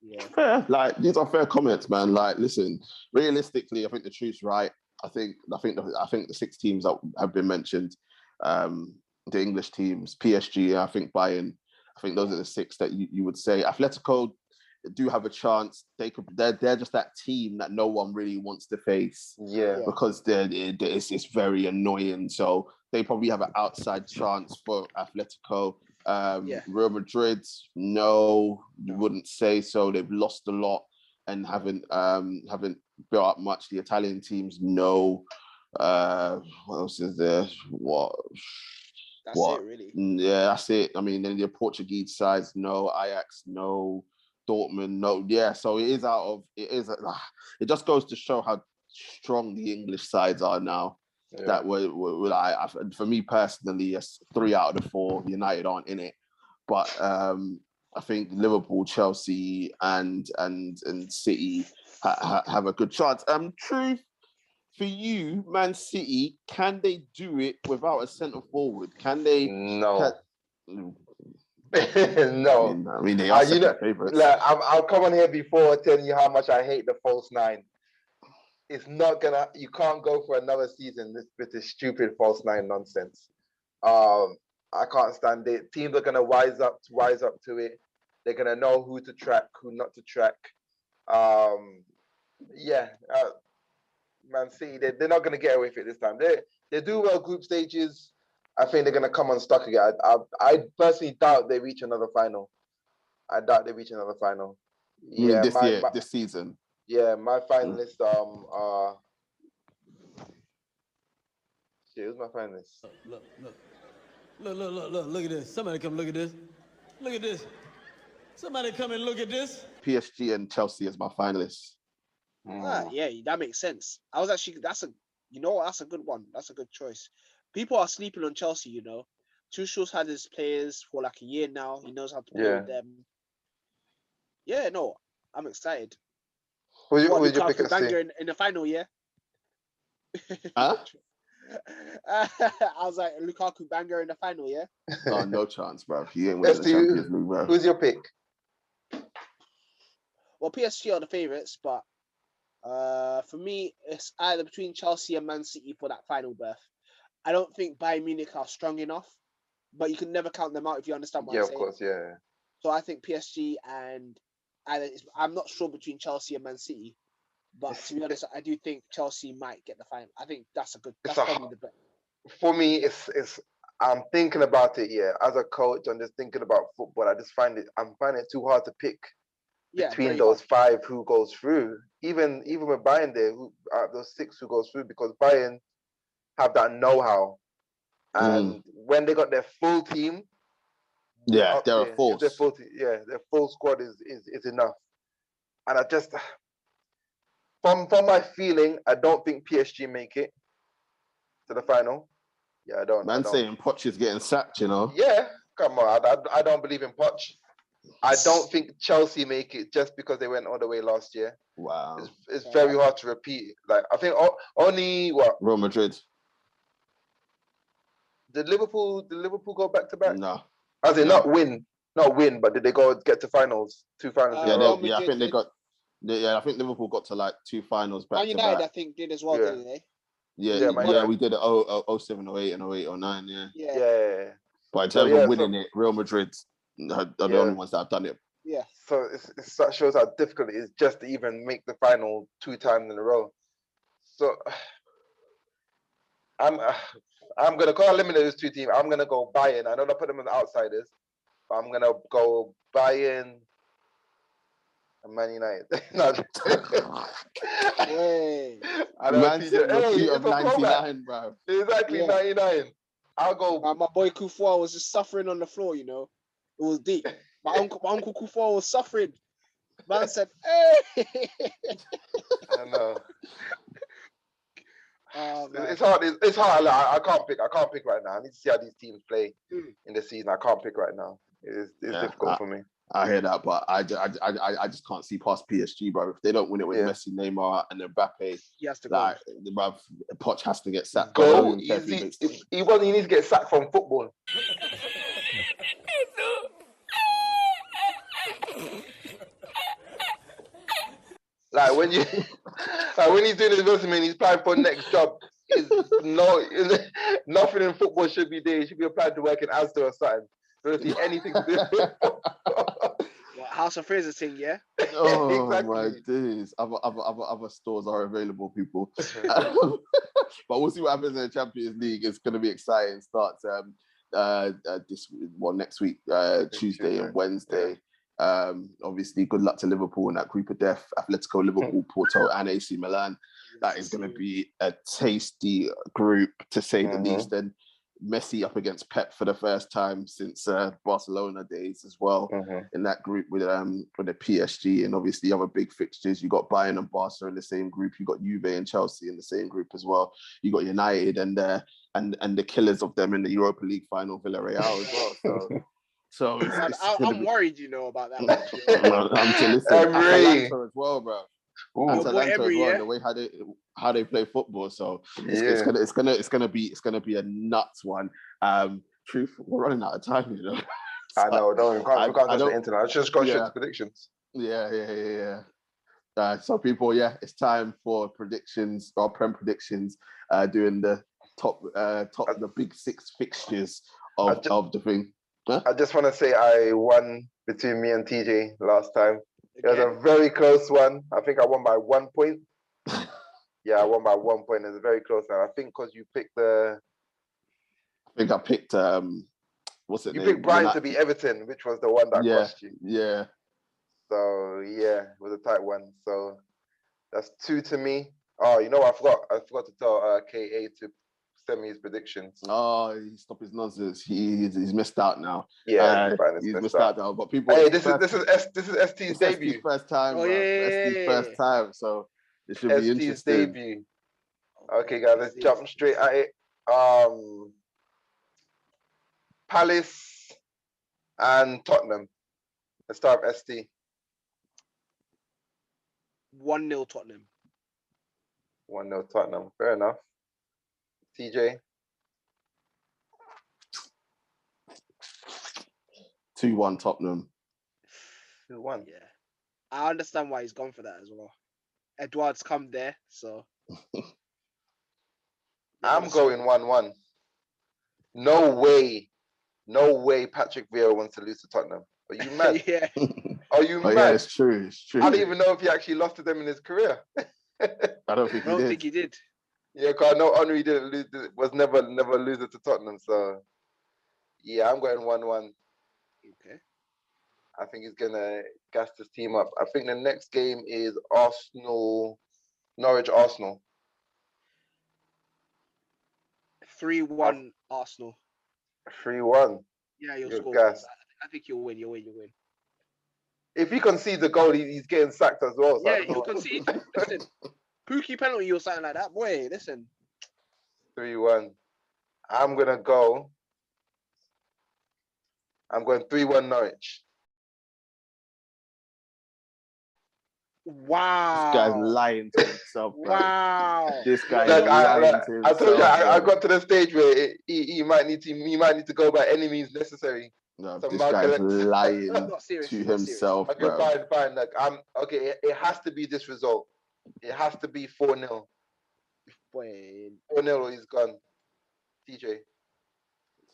Yeah. Fair. Like, these are fair comments, man. Like, listen, realistically, I think the truth's right. I think the 6 teams that have been mentioned, the English teams, PSG, I think Bayern, I think those are the 6 that you would say. Atletico do have a chance. They're just that team that no one really wants to face. Yeah. Because it's very annoying. So they probably have an outside chance for Atletico. Real Madrid, no, you wouldn't say so. They've lost a lot and haven't built up much. The Italian teams, no. What else is there? That's it, really. Yeah, that's it. I mean, then the Portuguese sides, no. Ajax, no. Dortmund, no. Yeah, so it just goes to show how strong the English sides are now. Yeah. That were for me personally, yes, 3 out of the 4 United aren't in it, but I think Liverpool, Chelsea, and City have a good chance. Truth for you, Man City, can they do it without a centre forward? Can they? No. No. I mean they are favourites. Like, I'll come on here before telling you how much I hate the false 9. It's not gonna. You can't go for another season with this stupid false 9 nonsense. I can't stand it. Teams are gonna wise up to it. They're gonna know who to track, who not to track. Man City, they're not gonna get away with it this time. They do well group stages. I think they're gonna come unstuck again. I personally doubt they reach another final. Yeah, this season. Yeah, my finalists who's my finalist? Look at this. Somebody come look at this. Look at this. Somebody come and look at this. PSG and Chelsea as my finalists. Yeah, that makes sense. That's a good one. That's a good choice. People are sleeping on Chelsea, you know. Tuchel's had his players for like a year now. He knows how to play with them. Yeah, no, I'm excited. Who's your pick Banger in the final, yeah? Huh? I was like, Lukaku banger in the final, yeah? Oh, no chance, bro. He ain't winning the Champions League, bro. Who's your pick? Well, PSG are the favourites, but for me, it's either between Chelsea and Man City for that final berth. I don't think Bayern Munich are strong enough, but you can never count them out if you understand what I'm saying. Yeah, of course, yeah. So I think PSG and I'm not sure between Chelsea and Man City, but to be honest, I do think Chelsea might get the final. I think that's probably the best. For me, I'm thinking about it. Yeah, as a coach, I'm just thinking about football. I'm finding it too hard to pick between those 5 who goes through. Even with Bayern there, those 6 who goes through, because Bayern have that know-how, and when they got their full team, they're a force. Their full squad is enough. And I just, from my feeling, I don't think PSG make it to the final. Yeah, I don't. Saying Poch is getting sacked, you know. Yeah, come on. I don't believe in Poch. I don't think Chelsea make it just because they went all the way last year. Wow. It's very hard to repeat. Like, I think only Real Madrid. Did Liverpool go back to back? No. As in not win, but did they get to finals? 2 finals? I think they got. I think Liverpool got to like 2 finals back to back. I think did as well, didn't they? Yeah, we did it 07, 08, and 08, 09, yeah. But in terms of winning it, Real Madrid are the only ones that have done it. Yeah. So that shows how difficult it is just to even make the final 2 times in a row. So I'm gonna call eliminate those 2 teams. I'm gonna go Bayern. I know I put them as outsiders, but I'm gonna go Bayern Man United. No, Hey. I know Man TJ. said Hey, repeat it's of a throwback. 99, bro. Exactly, Yeah. 99. I'll go. My boy Kufua was just suffering on the floor, you know. It was deep. My uncle Kufua was suffering. Man said, "Hey." I know. Man. It's hard. It's hard. Like, I can't pick. I can't pick right now. I need to see how these teams play in the season. I can't pick right now. It's difficult for me. I hear that, but I just can't see past PSG, bro. If they don't win it with Messi, Neymar, and Mbappe, he has to like, go. bruv, Poch has to get sacked. Go. He needs to get sacked from football. Like when he's doing his resume, he's applying for next job. Nothing in football should be there. He should be applying to work in Asda or something. Don't see anything to do with football. House of Fraser thing, yeah. Oh Exactly. my days! Other stores are available, people. But we'll see what happens in the Champions League. It's going to be exciting. Starts next week, Tuesday and Wednesday. Yeah. Obviously, good luck to Liverpool in that group of death. Atletico, Liverpool, Porto, and AC Milan. That is going to be a tasty group, to say the least. And Messi up against Pep for the first time since Barcelona days as well in that group with the PSG, and obviously other big fixtures. You got Bayern and Barca in the same group. You got Juve and Chelsea in the same group as well. You got United and the killers of them in the Europa League final, Villarreal as well. So I'm worried, you know, about that match. Atalanta as well, bro. Atalanta as well, the way how they play football. So it's gonna be a nuts one. Truth, we're running out of time, you know. So I know. We can't touch the internet. Let's just go straight to predictions. Yeah. So people, it's time for predictions, or Prem predictions. Doing the top the big six fixtures of the thing. Huh? I just want to say I won between me and TJ last time. It was a very close one. I think I won by 1 point. Yeah, I won by 1 point. It was a very close one. I think because you picked I think I picked what's it? You picked Brighton to beat Everton, which was the one that cost you. Yeah. So it was a tight one. So that's 2 to me. Oh, you know what? I forgot to tell KA to send me his predictions. Oh, he stopped his nonsense. He's missed out now. Yeah, he's missed out now. But people, hey, this is ST's debut. ST's first time. ST's first time. So it should be interesting. ST's debut. Okay, guys, let's jump straight at it. Palace and Tottenham. Let's start with ST. 1-0 Tottenham. 1-0 Tottenham. Fair enough. TJ. 2-1 Tottenham. 2-1. Yeah. I understand why he's gone for that as well. Edouard's come there, so. I'm going 1-1. No way Patrick Vieira wants to lose to Tottenham. Are you mad? Yeah. Are you mad? Yeah, it's true. I don't even know if he actually lost to them in his career. I don't think he did. Yeah, because I know Henry didn't lose, was never a loser to Tottenham. So, yeah, I'm going 1-1. Okay. I think he's going to gas this team up. I think the next game is Norwich Arsenal. 3-1 Arsenal. 3-1. Yeah, you'll score. Gas. I think you'll win. If he concedes a goal, he's getting sacked as well. So yeah, he'll concede. Listen, Pookie penalty or something like that. Boy, listen. 3-1. I'm going 3-1 Norwich. Wow. This guy's lying to himself, bro. Wow. This guy is lying to himself. I told you, I got to the stage where he might need to go by any means necessary. No, this guy's lying to himself, Okay, bro. fine. Like, okay. It has to be this result. It has to be 4-0. Boy. 4-0 or he's gone. TJ.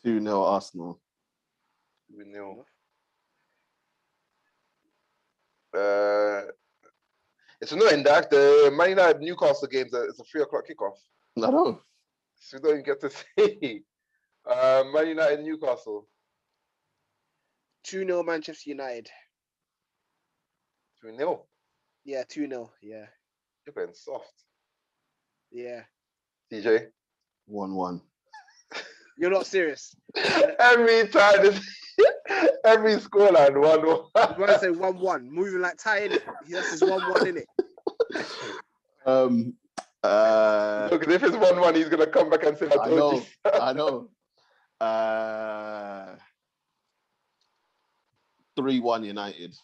2-0 Arsenal. 2-0. It's annoying that the Man United Newcastle games. It's a 3:00 kickoff. I know. So we don't even get to see. Man United Newcastle. 2-0 Manchester United. 2-0. Yeah, 2-0. Yeah. You're going soft. Yeah. TJ? 1-1. You're not serious. Every time, every scoreline 1-1. I'm going to say 1-1. Moving like tie in it. That's his 1-1 in it. Look, if it's 1-1, he's gonna come back and say, "I told you." I know. 3-1 United.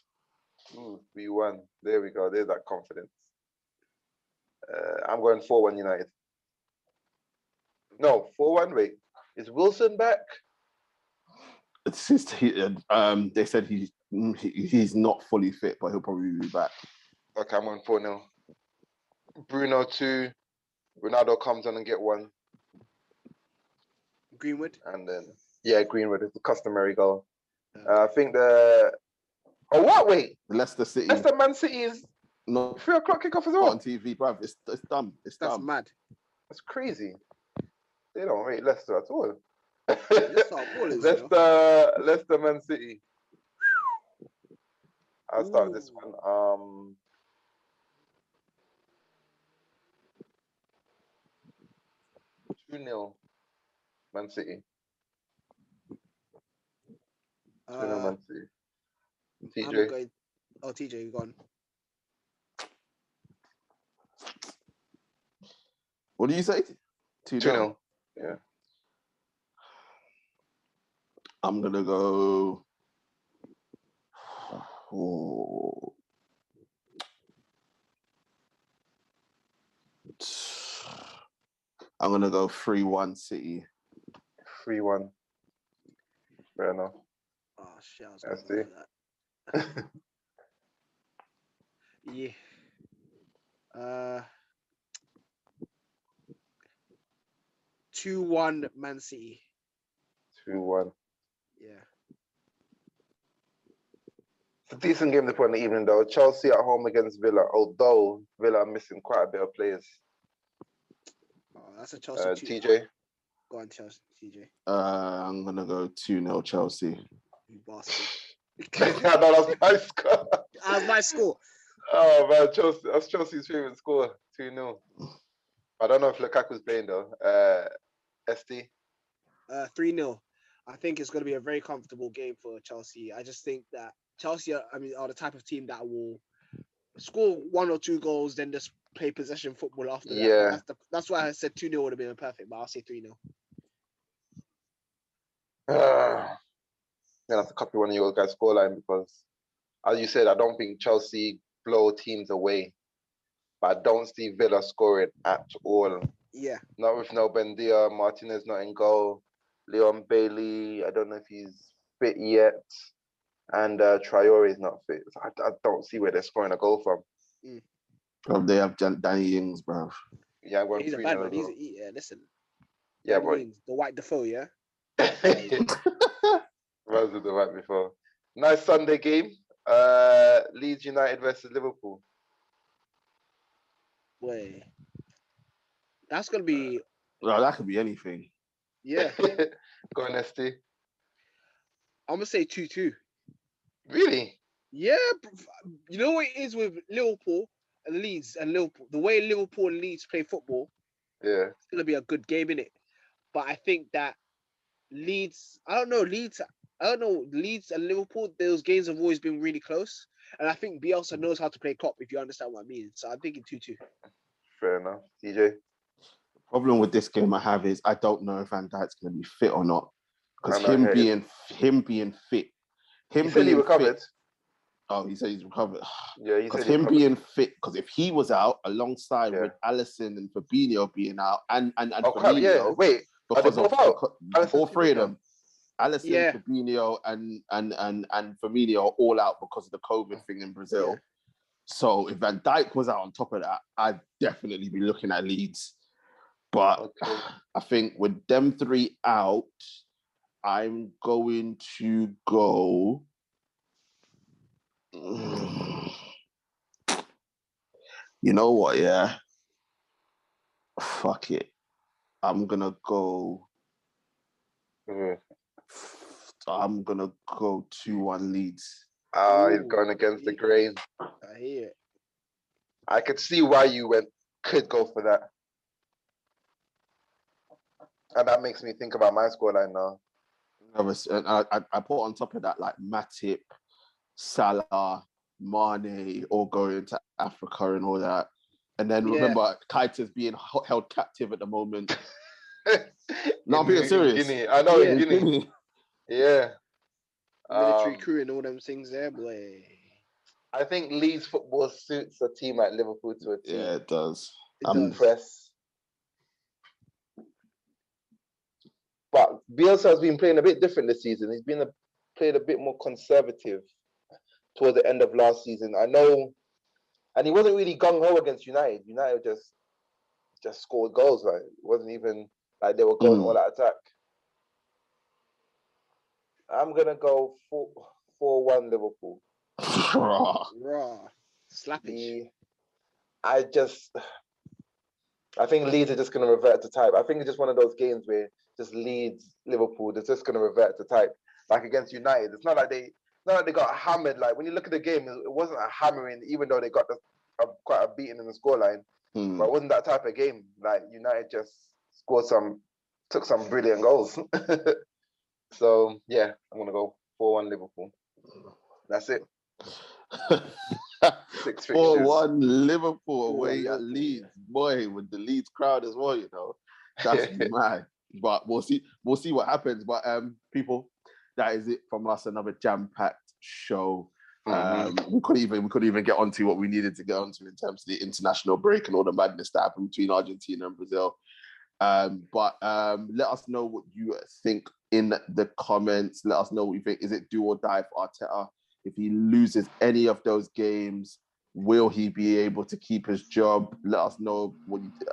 3-1. There we go. There's that confidence. I'm going 4-1 United. No, 4-1. Wait, is Wilson back? It's just, they said he's not fully fit, but he'll probably be back. Okay, I'm on 4-0. Bruno 2. Ronaldo comes on and get 1. Greenwood? And then, Greenwood is the customary goal. I think the... Oh, what? Wait. Leicester City. Leicester Man City is no 3 o'clock kickoff as well. On TV, bruv. It's dumb. It's That's dumb. mad. That's crazy. They don't rate Leicester at all. Leicester Man City. I'll start this one. 2-0 Man City. 2-0 Man City. TJ. TJ, you gone. What do you say? 2-0. Yeah. I'm gonna go. I'm gonna go 3-1 City. 3-1. Fair enough. Oh shit! I was Let's going for that. Yeah. 2-1 Man City. 2-1. Yeah. It's a decent game to put in the evening though. Chelsea at home against Villa, although Villa are missing quite a bit of players. Oh, that's a Chelsea. TJ. Go on, Chelsea. TJ. I'm gonna go 2-0 Chelsea. You bastard. Yeah, no, that's my score. That's my score. Oh man, Chelsea. That's Chelsea's favorite score. 2-0. I don't know if Lukaku's playing though. ST. 3-0. I think it's going to be a very comfortable game for Chelsea. I just think that Chelsea, are the type of team that will score 1 or 2 goals, then just play possession football after that. Yeah. That's why I said 2-0 would have been perfect, but I'll say 3-0. Then I have to copy one of your guys' scoreline because, as you said, I don't think Chelsea blow teams away. But I don't see Villa scoring at all. Yeah. Not with no Bendia, Martinez not in goal. Leon Bailey, I don't know if he's fit yet. And Traore is not fit. So I don't see where they're scoring a goal from. They have Danny Ings, bro. Yeah, I'm going he's a 3-0 bad man. as well. Listen. Yeah, Danny but Ings, the White Defoe, yeah? Rose with the right before. Nice Sunday game. Leeds United versus Liverpool. Wait. That's going to be... No, that could be anything. Yeah. Go on, ST. I'm going to say 2-2. Really? Yeah. You know what it is with Liverpool and Leeds and Liverpool? The way Liverpool and Leeds play football, yeah, it's going to be a good game, innit? But I think that Leeds and Liverpool, those games have always been really close. And I think Bielsa knows how to play Klopp, if you understand what I mean. So I'm thinking 2-2. Fair enough. DJ? Problem with this game I have is I don't know if Van Dijk's going to be fit or not. Because him being fit. He said he recovered. Oh, he said he's recovered. Yeah, he said him being fit, because if he was out alongside with Alisson and Fabinho being out and Fabinho, yeah. Wait, because are they both out? All three of them, Alisson, Fabinho, and Firmino are all out because of the COVID thing in Brazil. Yeah. So if Van Dijk was out on top of that, I'd definitely be looking at Leeds. But I think with them 3 out, I'm going to go. You know what? Yeah. Fuck it. I'm gonna go. I'm gonna go 2-1 Leeds. He's going against the grain. I hear it. I could see why you could go for that. And that makes me think about my scoreline now. I put on top of that like Matip, Salah, Mane all going to Africa and all that. And then remember, Keita's being held captive at the moment. No, I'm being serious. Guinea. I know, in Guinea. Yeah. Military crew and all them things there, boy. I think Leeds football suits a team like Liverpool to a team. Yeah, it does. Press. But Bielsa has been playing a bit different this season. He's played a bit more conservative towards the end of last season. I know, and he wasn't really gung-ho against United. United just scored goals. Right? It wasn't even like they were going all out attack. I'm going to go 4-1 Liverpool. Raw. Slappage. I think Leeds are just going to revert to type. I think it's just one of those games where just Leeds, Liverpool, they're just going to revert to type. Like against United. It's not like they got hammered. Like when you look at the game, it wasn't a hammering, even though they got quite a beating in the scoreline. But it wasn't that type of game. Like United just took some brilliant goals. So yeah, I'm going to go 4-1 Liverpool. That's it. 6 fixtures. 4-1 Liverpool away at Leeds. Boy, with the Leeds crowd as well, That's mad. But we'll see what happens. But people, that is it from us. Another jam-packed show. We couldn't even get onto what we needed to get onto in terms of the international break and all the madness that happened between Argentina and Brazil. But let us know what you think in the comments. Let us know what you think. Is it do or die for Arteta? If he loses any of those games, will he be able to keep his job? Let us know.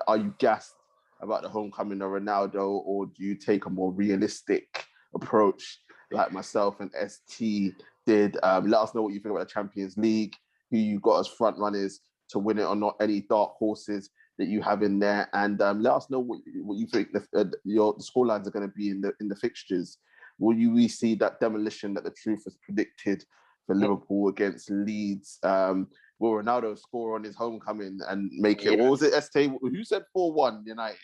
Are you gassed about the homecoming of Ronaldo, or do you take a more realistic approach like myself and ST did? Let us know what you think about the Champions League, who you got as front runners to win it or not, any dark horses that you have in there, and let us know what you think the scorelines are going to be in the fixtures. Will we see that demolition that the truth has predicted for Liverpool against Leeds? Will Ronaldo score on his homecoming and make it? What was it, ST? Who said 4-1 United?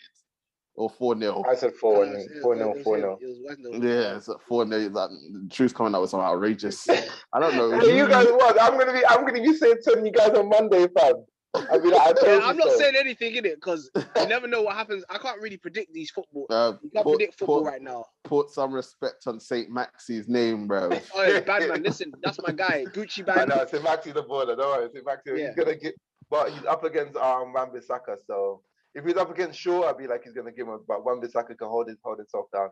Or 4-0? I said 4-0. 4-0. Yeah, it's 4-0. Like, the truth's coming out with something outrageous. I don't know. Hey, you guys what? I'm gonna be saying to you guys on Monday, fam. I'll be like, I'm not saying anything in it because you never know what happens. I can't really predict these football. You can't predict football right now. Put some respect on St. Maxi's name, bro. Oh, bad man. Listen, that's my guy, Gucci band. I know St. Maxi the baller. Don't worry, St. Maxi. Yeah. He's gonna get, but he's up against Wan-Bissaka. So if he's up against Shaw, I'd be like he's gonna give him. But Wan-Bissaka can hold himself down.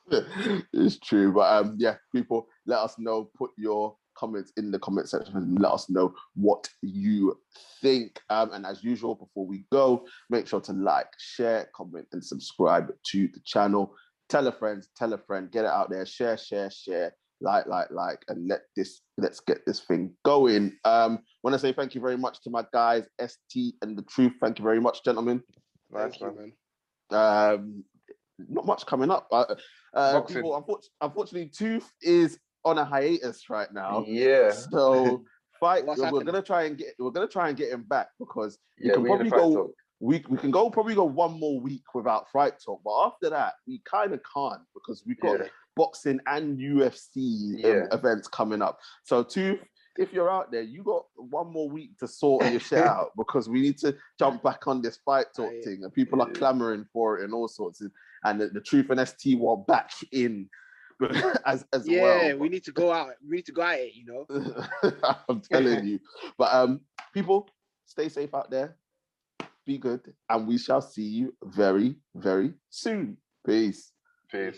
Yeah. It's true, but people, let us know. Put your comments in the comment section and let us know what you think. And as usual, before we go, make sure to like, share, comment, and subscribe to the channel. Tell a friend, get it out there, share, like, and let's get this thing going. Want to say thank you very much to my guys, ST and The Truth. Thank you very much, gentlemen. Thank you, man. Not much coming up. People, unfortunately, Tooth is on a hiatus right now. Yeah. So we're gonna try and get him back because we can probably go. We can probably go one more week without Fight Talk, but after that we kind of can't because we've got boxing and UFC events coming up. So Tooth, if you're out there, you got one more week to sort your shit out because we need to jump back on this Fight Talk thing, and people are clamoring for it and all sorts. And the Truth and ST were back in as well. Yeah, we need to go out. We need to go at it, I'm telling you. But people, stay safe out there. Be good, and we shall see you very, very soon. Peace. Peace.